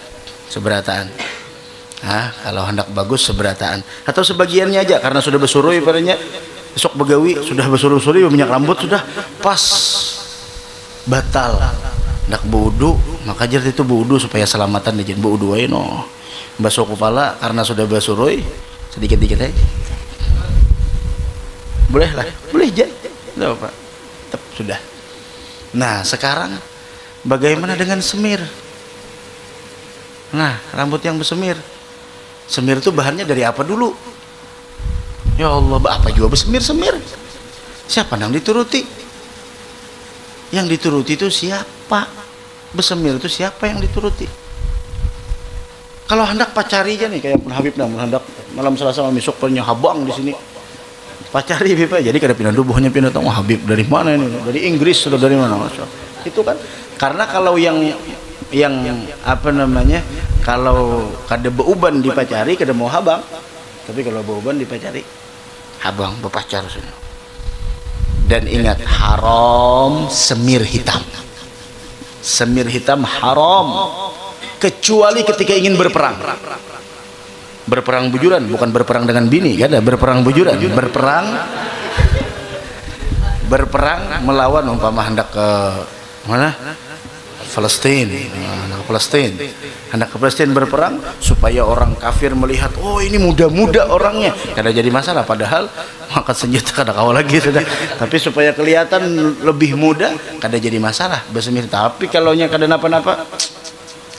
Nah, kalau hendak bagus, seberataan. Atau sebagiannya aja, karena sudah bersurui padanya. Besok begawi sudah bersuri-suri minyak rambut sudah pas batal nak wudu, maka jadi itu wudu supaya selamatan dijin wudu aja no. Basuh kepala karena sudah bersurui sedikit-dikit aja. Boleh lah, boleh aja. Enggak apa. Sudah. Nah, sekarang bagaimana dengan semir? Nah, rambut yang bersemir. Semir itu bahannya dari apa dulu? Ya Allah, apa juga bersemir-semir? Siapa yang dituruti? Yang dituruti itu siapa? Bersemir itu siapa yang dituruti? Kalau hendak pacari aja nih, kayak Habib hendak malam Selasa malam besok punya habang di sini. Pacari Habib aja. Jadi kada pindah buahnya pindah tahu Habib dari mana ini? Dari Inggris atau dari mana? Itu kan karena kalau yang apa namanya? Kalau kada beuban dipacari kada mau habang. Tapi kalau beuban dipacari habang berpacar semua. Dan ingat, haram semir hitam. Semir hitam haram kecuali ketika ingin berperang. Berperang bujuran, bukan berperang dengan bini, kan? Berperang bujuran, berperang berperang melawan umpama hendak ke mana? Palestina, hendak ke Palestina berperang supaya orang kafir melihat, oh ini muda-muda orangnya, kada jadi masalah, padahal angkat senjata kada kawal lagi sudah, tapi supaya kelihatan lebih muda kada jadi masalah bersemir. Tapi kalau nya kada napa-napa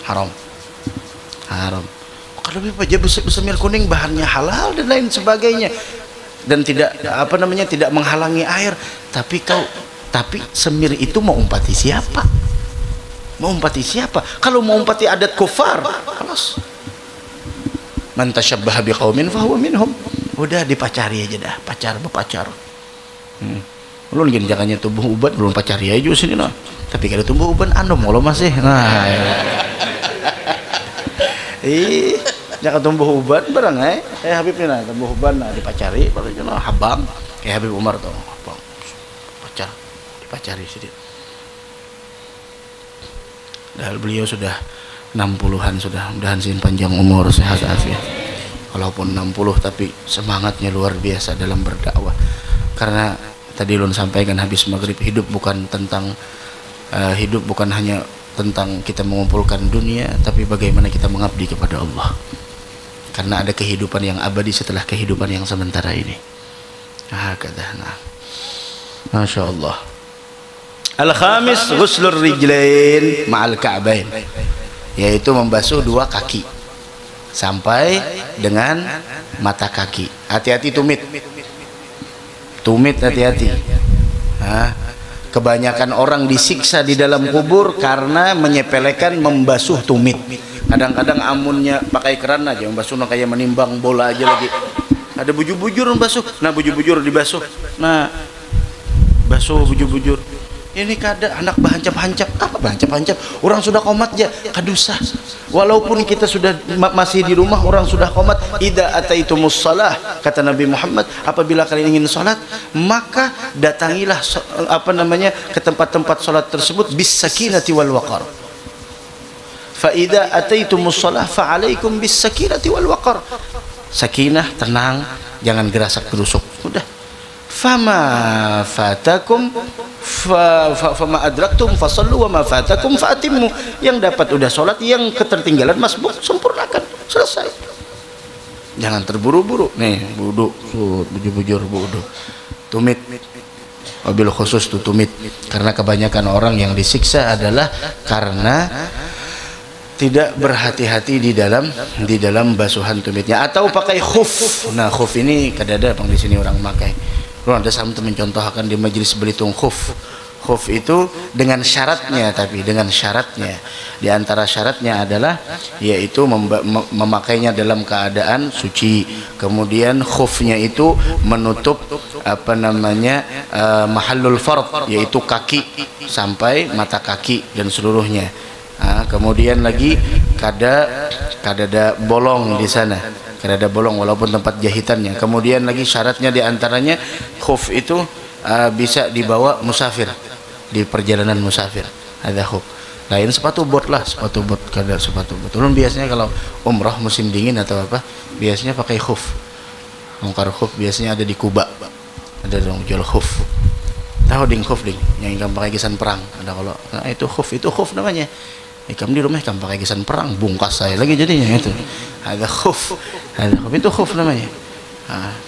haram. Kalau aja bersemir kuning bahannya halal dan lain sebagainya, dan tidak tidak menghalangi air, tapi semir itu mau umpati siapa? Kalau mau umpati adat kufar, halas. Man tasyabbaha biqaumin fahuwa minhum. Udah dipacari aja dah, pacar. Ulun gini jangannya tumbuh uban belum pacari aja sini nah. Tapi kalau tumbuh uban anom kalau masih. Nah. Jangan tumbuh uban barang Habib ni nah tumbuh uban nah dipacari baru nah habang kayak Habib Umar tuh. Habang. Pacar dipacari sedikit. Dahal beliau sudah 60-an sudah, mudahan sih panjang umur sehat afiat. Walaupun 60 tapi semangatnya luar biasa dalam berdakwah. Karena tadi ulun sampaikan habis maghrib, hidup bukan hanya tentang kita mengumpulkan dunia, tapi bagaimana kita mengabdi kepada Allah. Karena ada kehidupan yang abadi setelah kehidupan yang sementara ini. Nah, Masya Allah. Al-khamis ghuslur rijlain ma'al ka'bain, yaitu membasuh dua kaki sampai dengan mata kaki. Hati-hati tumit hati-hati. Kebanyakan orang disiksa di dalam kubur karena menyepelekan membasuh tumit. Kadang-kadang amunnya pakai keran aja membasuh kayak menimbang bola aja lagi. Ada bujur-bujur membasuh, nah bujur-bujur dibasuh, nah basuh bujur-bujur. Ini kada anak bahancap-hancap, apa bahancap-hancap? Orang sudah komat aja, kadusah. Walaupun kita sudah masih di rumah, orang sudah komat. Idza ataitumus shalah, kata Nabi Muhammad, apabila kalian ingin salat, maka datangilah ke tempat-tempat salat tersebut bis sakinati wal waqar. Fa idza ataitumus shalah fa alaikum bis sakinati wal waqar. Sakinah, tenang, jangan gerasak gerusuk. Udah. Fama fatakum fama adraktum fasallu wa ma fatakum faatimmu. Yang dapat udah sholat, yang ketertinggalan masbuk sempurnakan, selesai. Jangan terburu-buru. Nih wudu, bujur-bujur wudu. Tumit. Wabil khusus tuh tumit. Karena kebanyakan orang yang disiksa adalah karena tidak berhati-hati di dalam basuhan tumitnya, atau pakai khuf. Nah, khuf ini kadada bang di sini orang pakai. Lu ada sama teman contohkan di majelis Belitung khuf. Khuf itu dengan syaratnya, tapi dengan syaratnya. Di antara syaratnya adalah yaitu memakainya dalam keadaan suci. Kemudian khufnya itu menutup mahallul fard, yaitu kaki sampai mata kaki dan seluruhnya. Kemudian lagi kada ada bolong di sana. Kada ada bolong walaupun tempat jahitannya. Kemudian lagi syaratnya diantaranya khuf itu bisa dibawa musafir di perjalanan musafir. Ada khuf. Lain sepatu bot lah, sepatu bot, kada sepatu bot. Ulun biasanya kalau umrah musim dingin atau apa, biasanya pakai khuf. Mungkar khuf biasanya ada di Kuba. Ada dong jual khuf. Tahu ding khuf ding, yang ikan pakai gisan perang. Ada kalau itu khuf namanya. Ikam di rumah ikam pakai gisan perang, bungkas saya lagi jadinya itu. Ada khuf itu khuf namanya.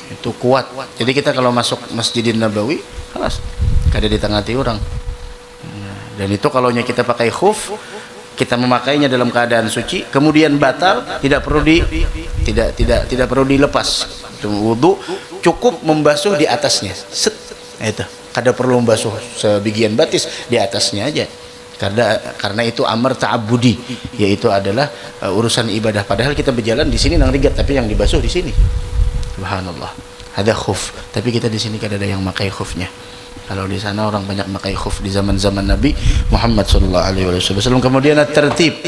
Itu kuat. Jadi kita kalau masuk Masjidin Nabawi, kelas kada ditengati orang. Dan itu kalau kita pakai khuf, kita memakainya dalam keadaan suci, kemudian batal, tidak perlu dilepas. Wudu cukup membasuh di atasnya. Itu. Kada perlu membasuh sebagian batis, di atasnya aja. Karena itu amar ta'abbudi, yaitu adalah urusan ibadah. Padahal kita berjalan di sini nang rigat, tapi yang dibasuh di sini. Subhanallah. Ada khuf, tapi kita di sini kada ada yang pakai khufnya. Kalau di sana orang banyak pakai khuf di zaman-zaman Nabi Muhammad sallallahu alaihi wasallam. Kemudian tertib.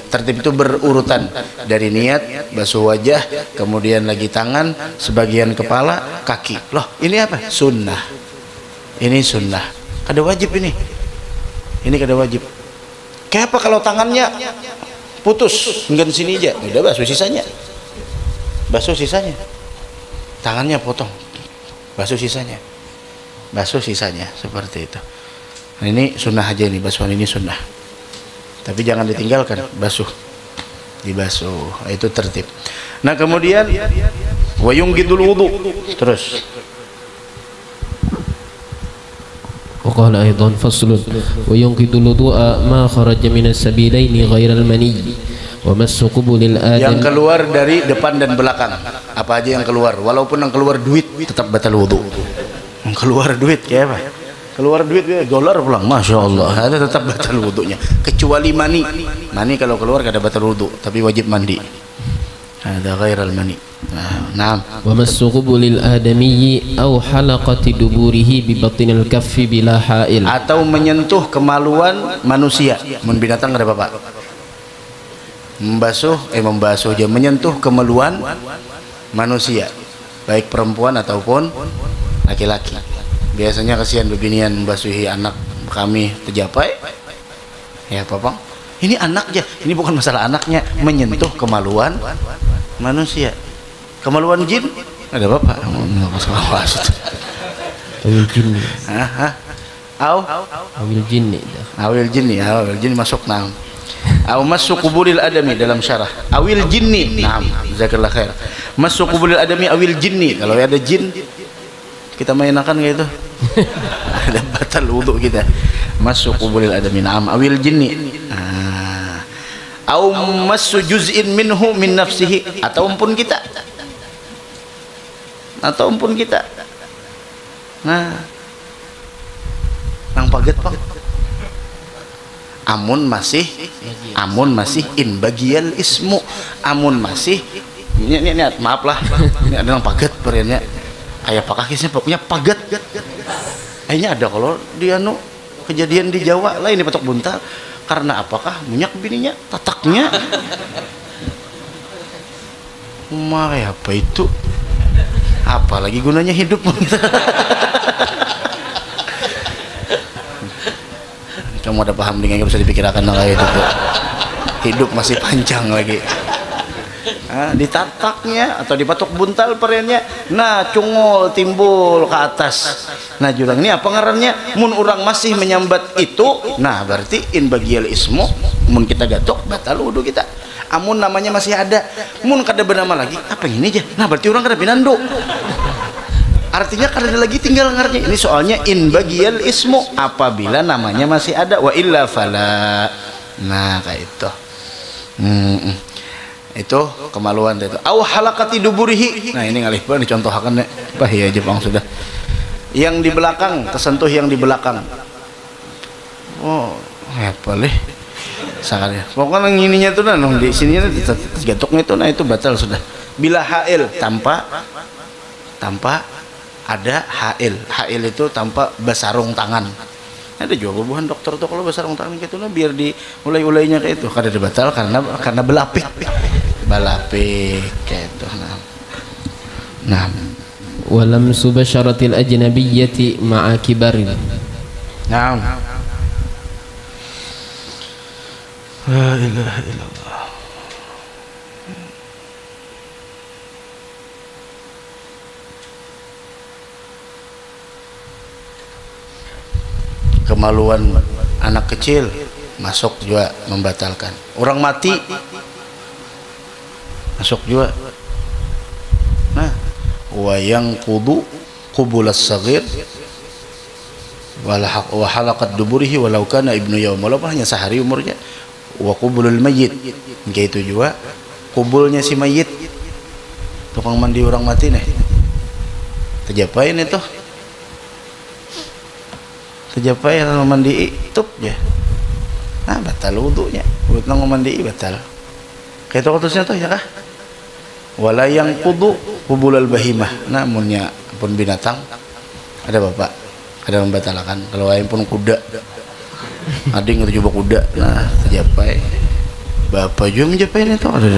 Tertib itu berurutan dari niat, basuh wajah, kemudian lagi tangan, sebagian kepala, kaki. Loh, ini apa? Sunnah. Ini sunnah. Kada wajib ini kada wajib. Kayak apa kalau tangannya putus enggan sini aja, udah basuh sisanya, tangannya potong, basuh sisanya. basuh sisanya seperti itu. Nah, ini sunnah aja nih, basuhan ini sunnah. Tapi jangan ditinggalkan, basuh. Dibasuh, itu tertib. Nah, kemudian wa yunqidul wudu. Terus. وقال أيضا فصل وينقض الوضوء ما خرج من السبيلين غير المني ومس قبل الآدم. Yang keluar dari depan dan belakang, apa aja yang keluar, walaupun yang keluar duit tetap batal wudu. Yang keluar duit kayak apa? Keluar duit dolar pulang, masya Allah, ada tetap batal wudunya. Kecuali mani. Mani kalau keluar kada batal wudu, tapi wajib mandi. Ada ghairal mani. Nah. ومس قبل الآدمي أو حلقة دبوره ببطن الكف بلا حائل. Atau menyentuh kemaluan manusia, mun binatang ada apa-apa. Membasuh aja, menyentuh kemaluan manusia, baik perempuan ataupun laki-laki. Biasanya kasihan beginian membasuhi anak kami terjapai. Ya, Papang. Ini anaknya, ini bukan masalah anaknya, menyentuh kemaluan manusia. Kemaluan jin ada bapak. Awil jin. Awil jin Masuk nam. Aw masuk kubulil adami dalam syarah. Awil jinni. Naam, jazakallah khair. Masuk kubulil adami awil jinni. Kalau ada jin kita mainakan kayak itu. Ada batal wudu kita. Masuk kubulil adami. Naam, awil jinni. Aw masu juz'in minhu min nafsihi, atau pun kita. Nah, nang paget Pak. Amun masih in bagial ismu, amun masih ini maaf lah, ini ada nang paget perenya kayak pakakisnya punya paget. Kayaknya ada kalau dia kejadian di Jawa lah, ini patok buntal. Karena apakah minyak bininya tataknya apa itu, apalagi gunanya hidup. Kamu ada paham dengan yang bisa dipikirkan itu hidup masih panjang lagi. Ditataknya atau dipatok buntal perenya, nah cungol timbul ke atas. Nah jurang ini apa ngarannya, mun orang masih menyambat itu, nah berarti in bagial ismu, mun kita gatok batal wudu kita. Amun namanya masih ada, mun kada bernama lagi, apa ini aja, nah berarti orang kada pinando. Artinya kada ada lagi tinggal ngarnya. Ini soalnya in bagial ismu, apabila namanya masih ada, wa illa fala. Nah kayak itu. Itu kemaluan itu. Au halaqati duburihi. Nah ini ngalih banget dicontohkan nek. Bah ya Jepang sudah. Yang di belakang, tersentuh yang di belakang. Oh, apa leh? Sangatnya. Pokoknya ngininya tuh nah di sininya gatoknya itu, nah itu batal sudah. Bila hail, tanpa ada hail. Hail itu tanpa basarung tangan. Ada juga bubuhan dokter tuh kalau basarung tangan gitu nah biar di ulai-ulainya kayak itu kada batal karena belapik. Balapik kayak itu. Nah. Walamsu basyaratil ajnabiyyati ma'a kibarin. Naam. La ilaha illallah. Kemaluan anak kecil masuk juga membatalkan. Orang mati masuk juga. Nah, wa yang qudu qubulas saghir wa halaqat duburihi walau kana ibnu yaum, walaupun hanya sehari umurnya. Wa qubulul mayyit, gitu juga kubulnya si mayit. Tukang mandi orang mati nih terjapain itu, terjapain mandi tup ya. Nah batal wudunya, buat nang mandi batal. Kayak itu kutusnya tuh ya kah? Wala yang kudu kubulal bahimah. Namunnya pun binatang ada bapak, ada membatalkan. Kalau ayam pun kuda, ading itu coba kuda, nah terjapai. Bapak juga menjapain itu ada.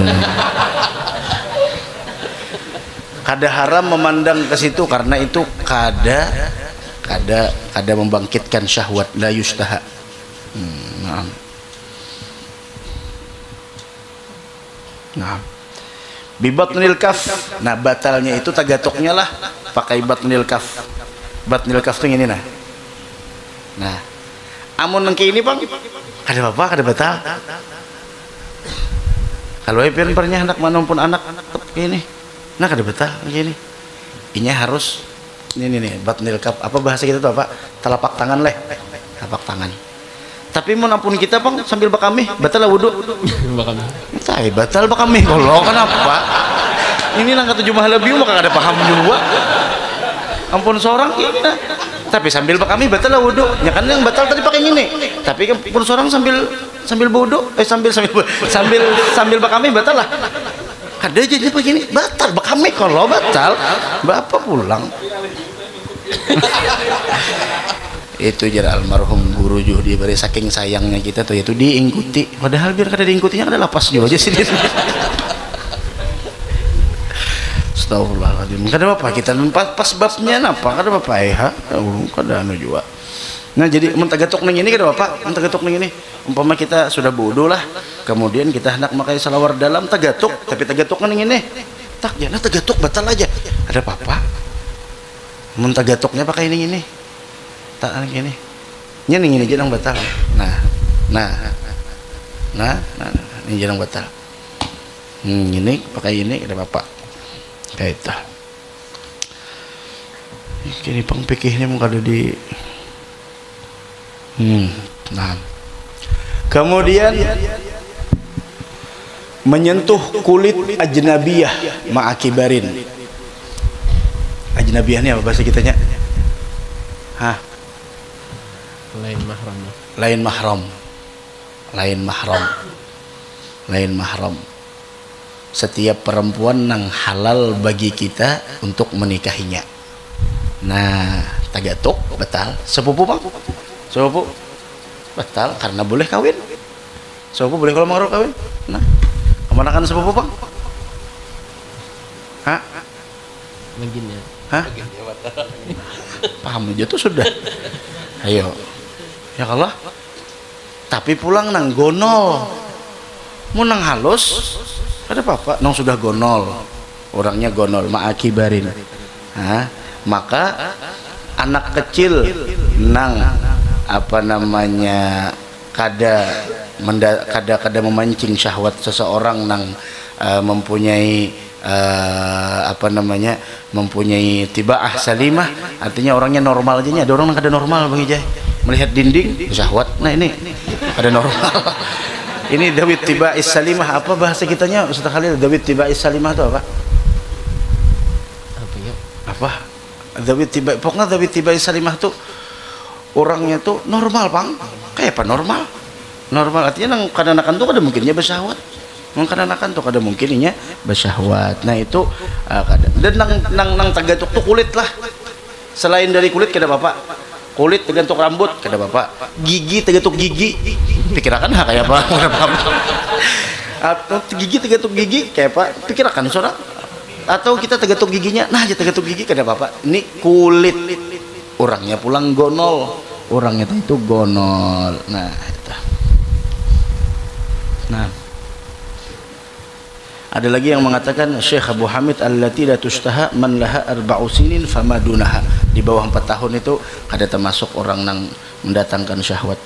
Kada haram memandang ke situ karena itu kada membangkitkan syahwat, la yustaha. Nah, bibatnil kaf. Nah batalnya itu tagatoknya lah pakai batnil kaf. batnil kaf tuh ini nah. Nah, amun nengki ini Bang, kada apa kada batal. Kalau pian pernah hendak manompun anak ini, nah kada batal ini. Inya harus ini nih batnil kaf, apa bahasa kita tuh apa? Telapak tangan leh. Telapak tangan. Tapi mun ampun kita Bang sambil bakami, batal wudu. Bakami. Tai batal bakami kalau kenapa? Ini nang kata jumlah lebih maka ada paham juga. Ampun seorang kita. Tapi sambil bakami batal wudu. Ya kan yang batal tadi pakai ini. Tapi kan pun seorang sambil wudu, sambil bakami batal lah. Ada aja dia begini, batal bakami kalau batal, bapak pulang. Itu jar almarhum guru Juhdi bari saking sayangnya kita tuh itu diikuti, padahal biar kada diikutinya kada lapas juga aja sih. Astagfirullahaladzim, kada apa kita pas babnya napa kada apa kada anu juga. Nah jadi mentagatok ning ini kada apa mentagatok ning ini umpama kita sudah wudu lah kemudian kita hendak makai salawar dalam tagatuk tapi tagatuk ning ini tak jana tagatuk batal aja ada apa mentagatuknya pakai ini tak gini ini jarang batal nah ini jarang batal ini pakai ini ada apa kayak itu kini pang pikir ini mau ada di nah kemudian menyentuh kulit ajnabiyah ma'akibarin. Ajnabiyah ini apa bahasa kitanya? Hah? Lain mahram. Setiap perempuan nang halal bagi kita untuk menikahinya. Nah, tagatuk batal. Sepupu Bang? Sepupu batal karena boleh kawin. Sepupu boleh kalau mau kawin. Nah, kemanakan sepupu Bang? Hah? Baginnya. Hah? Paham aja tuh sudah. Ayo. Ya Allah. Tapi pulang nang gonol. Mau nang halus ada apa-apa nang sudah gonol. Orangnya gonol ma'akibarin. Hah? Maka anak kecil nang apa namanya kada memancing syahwat seseorang nang mempunyai mempunyai tibaah salimah, artinya orangnya normal aja. Ada orang yang kada normal Bang Ijay, melihat dinding syahwat. Nah ini ada normal. Ini dawit tibaah salimah, apa bahasa kitanya Ustaz Khalil? Dawit tibaah salimah itu apa? Apa? Dawit tibaah, pokoknya dawit tibaah salimah tuh orangnya tuh normal Bang. Kayak apa normal? Normal artinya nang kadang-kadang tuh kada mungkinnya bersyahwat. Kadang-kadang tuh kada mungkinnya bersyahwat. Nah itu dan nang tagatuk tuh kulit lah. Selain dari kulit kada apa-apa. Kulit tegantuk rambut kada apa-apa. Gigi tegatuk gigi. Pikirakan kayak apa? Atau gigi tegatuk gigi kayak apa? Pikirakan saudara. Atau kita tegatuk giginya, nah aja tegatuk gigi kada apa-apa. Ini kulit. Orangnya pulang gonol. Orangnya itu gonol. Nah, itu. Nah. Ada lagi yang mengatakan Syekh Abu Hamid allati la tustaha man laha arba'u sinin famadunaha. Di bawah 4 tahun itu kada termasuk orang yang mendatangkan syahwat.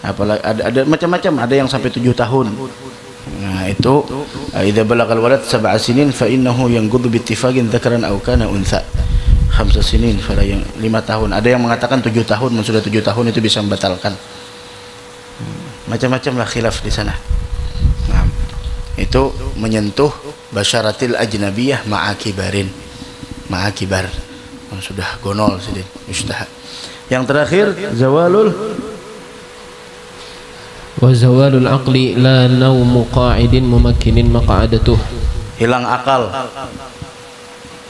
Apalagi ada macam-macam, ada yang sampai 7 tahun. Nah, itu idza balagal walad 7 sinin fa innahu yanqudu bi ittifaqin dzakaran aw kana untha. 5 sinin fala yang 5 tahun. Ada yang mengatakan 7 tahun, sudah 7 tahun itu bisa membatalkan. Macam-macam lah khilaf di sana. Nah, itu menyentuh basyaratil ajnabiyah ma'akibarin, ma'akibar sudah gonol sedih mustahab. Yang terakhir zawalul aqli la naumu qa'idin mumakkinin maq'adatuh. Hilang akal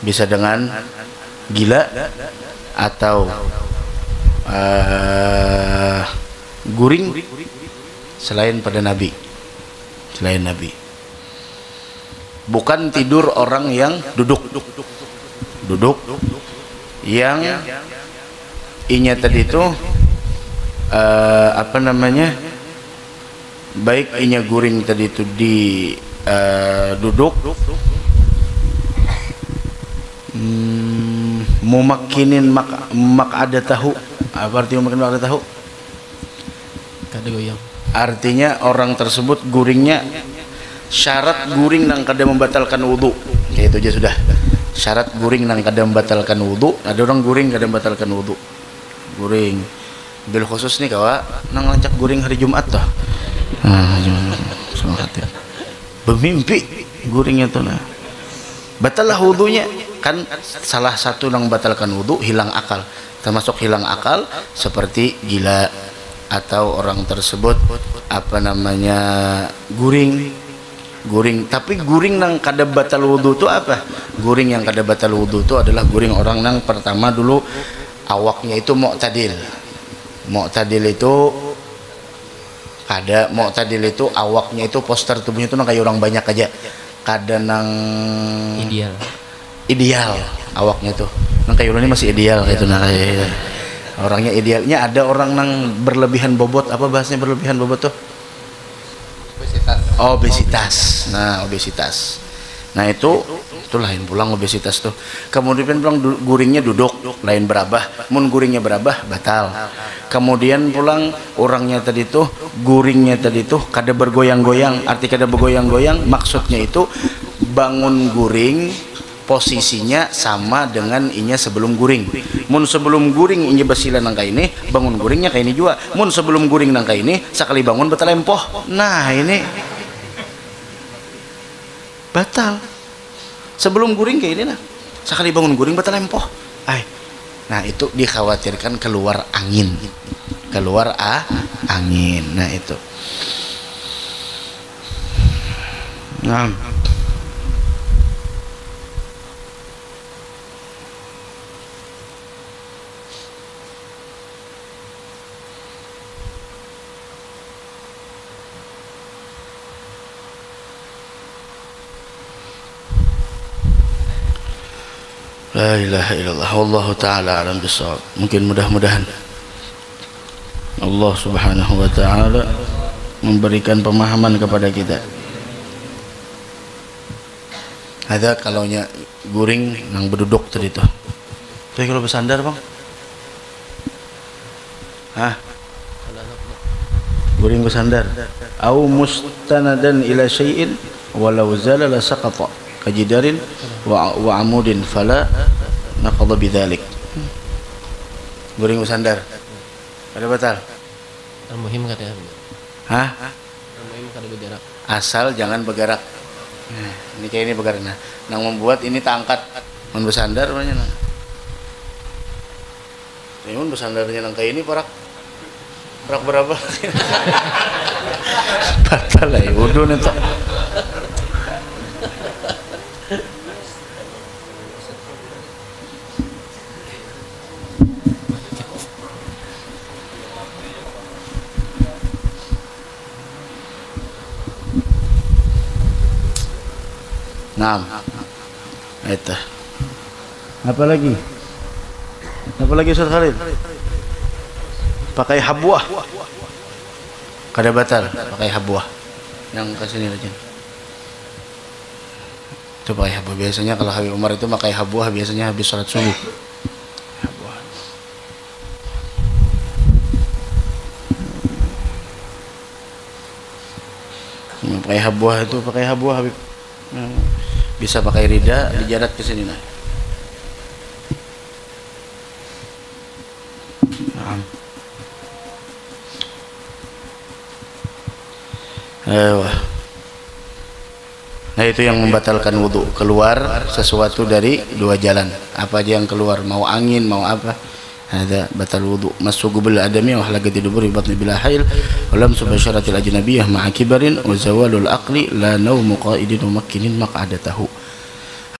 bisa dengan gila atau guring selain pada Nabi, selain Nabi. Bukan tidur orang yang duduk yang inya tadi itu apa namanya, baik inya guring tadi itu di duduk mumakkinin maq'adatahu. Apa artinya mumakkinin maq'adatahu? Kada goyang. Artinya orang tersebut guringnya, syarat guring nang kada membatalkan wudu. Kayak itu aja sudah. Syarat guring nang kada membatalkan wudu. Ada orang guring kada membatalkan wudu. Guring. Bil khusus nih kawa nang lancak guring hari Jumat toh. Bermimpi guringnya tuh nah. Batallah wudunya. Kan salah satu nang batalkan wudu hilang akal. Termasuk hilang akal seperti gila atau orang tersebut apa namanya guring. Tapi guring nang kada batal wudu itu apa? Guring yang kada batal wudu itu adalah guring orang nang pertama dulu awaknya itu mu'tadil. Mu'tadil itu kada, mu'tadil itu awaknya itu poster tubuhnya itu nang kayak orang banyak aja. Kada nang ideal awaknya tuh. Nang kayak orang ini masih ideal kayak itu nah kayak orangnya idealnya. Ada orang nang berlebihan bobot, apa bahasanya berlebihan bobot tuh? Obesitas. Nah, obesitas. Nah, itu lain pulang obesitas tuh. Kemudian pulang guringnya duduk, lain berabah. Mun guringnya berabah batal. Kemudian pulang orangnya tadi tuh guringnya tadi tuh kada bergoyang-goyang. Arti kada bergoyang-goyang maksudnya itu bangun guring posisinya sama dengan inya sebelum guring. Mun sebelum guring inya basilan nang ini, bangun guringnya kayak ini juga. Mun sebelum guring nang ini, sakali bangun batal empoh. Nah, ini batal. Sebelum guring kayak ini nah. Sakali bangun guring batal empoh. Nah, itu dikhawatirkan keluar angin. Keluar angin. Nah, itu. Nah, la ilaha illallah wallahu ta'ala alam bisawab. Mungkin mudah-mudahan Allah subhanahu wa ta'ala memberikan pemahaman kepada kita. Ada kalaunya guring nang berduduk tadi tuh. Tapi kalau bersandar bang? Guring bersandar. Au mustanadan ila syai'in walau zalala saqata kajidarin wa amudin fala naqadha bidzalik. Guring bersandar. Ada batal? Al-muhim kada. Al-muhim kada bergerak. Asal jangan bergerak. Nah, ini kayak ini bergerak. Nah, nang membuat ini tak angkat mun bersandar banyak nah. Mun bersandarnya nang kayak ini parak berapa? Batal lah ya wudu nih tak. Nah, itu. Apa lagi Ustaz Khalid? Pakai habwah. Kada batal pakai habwah. Yang kesini aja. Itu pakai habwah. Biasanya kalau Habib Umar itu pakai habwah biasanya habis sholat subuh. Habwah. Pakai habwah itu pakai habwah Habib. Bisa pakai rida dijarat ke sini nah. Nah, itu yang membatalkan wudu, keluar sesuatu dari dua jalan. Apa aja yang keluar, mau angin, mau apa, ada batal wudu. Masugubul adami wa halaqati duburi batni bila hail wa lam subasharatil ajnabiyyah ma'a kibarin wa zawalul aqli la nawmu qa'idin wa makkinin maq'adatahu.